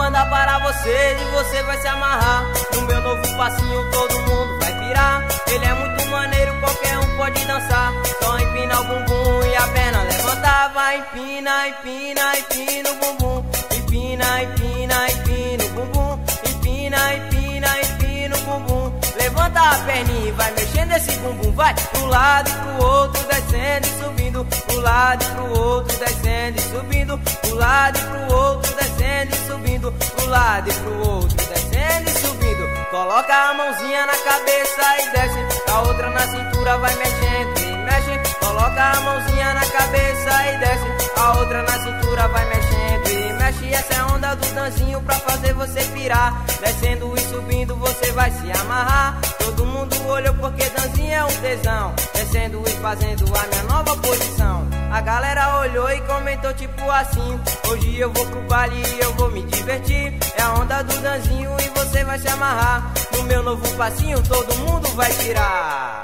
mandar para você e você vai se amarrar. No meu novo passinho todo mundo vai pirar. Ele é muito maneiro, qualquer um pode dançar. Só empina o bumbum e a perna levantar. Vai, empina, empina, empina o bumbum. Empina, empina, empina o bumbum. Empina, empina, empina o bumbum. Levanta a perninha e vai mexendo esse bumbum. Vai pro lado e pro outro, descendo e subindo. Pro lado e pro outro, descendo e subindo. Pro lado e pro outro, descendo e subindo. Pro lado e pro outro, descendo e subindo. Coloca a mãozinha na cabeça e desce. A outra na cintura vai mexendo e mexe. Coloca a mãozinha na cabeça e desce. A outra na cintura vai mexendo e mexe. Essa é a onda do danzinho pra fazer você pirar. Descendo e subindo você vai se amarrar. Todo mundo olhou porque danzinho é um tesão. Descendo e fazendo a minha nova posição. A galera olhou e comentou tipo assim: hoje eu vou pro baile e eu vou me divertir. É a onda do danzinho e você vai se amarrar. No meu novo passinho todo mundo vai tirar.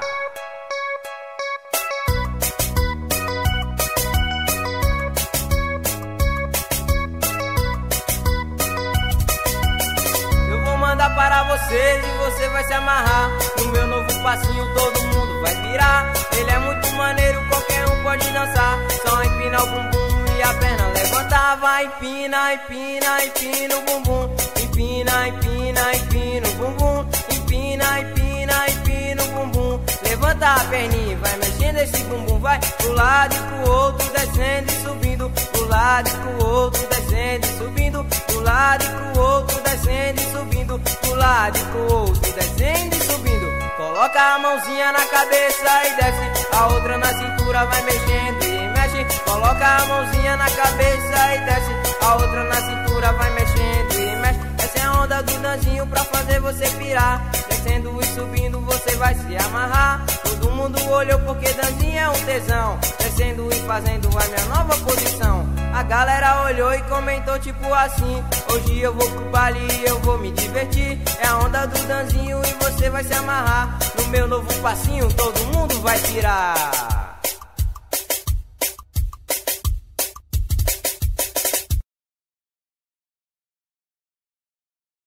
Eu vou mandar para você e você vai se amarrar. No meu novo passinho todo mundo vai virar. Ele é muito maneiro, qualquer um pode dançar. Só empina o bumbum e a perna levantar. Vai, empina, empina, empina o bumbum. Empina, empina, empina o bumbum. Empina, empina, empina o bumbum. Levanta a perninha e vai mexendo esse bumbum. Vai pro lado e pro outro, descendo e subindo. Pro lado e pro outro, descendo e subindo. Pro lado e pro outro, descendo e subindo. Pro lado e pro outro, descendo e subindo. Coloca a mãozinha na cabeça e desce. A outra na cintura vai mexendo e mexe. Coloca a mãozinha na cabeça e desce. A outra na cintura vai mexendo e mexe. Essa é a onda do danzinho pra fazer você pirar. Descendo e subindo você vai se amarrar. Todo mundo olhou porque danzinho é um tesão. Descendo e fazendo a minha nova posição. A galera olhou e comentou tipo assim: hoje eu vou pro baile e eu vou me divertir. É a onda do danzinho e você vai se amarrar. No meu novo passinho todo mundo vai tirar.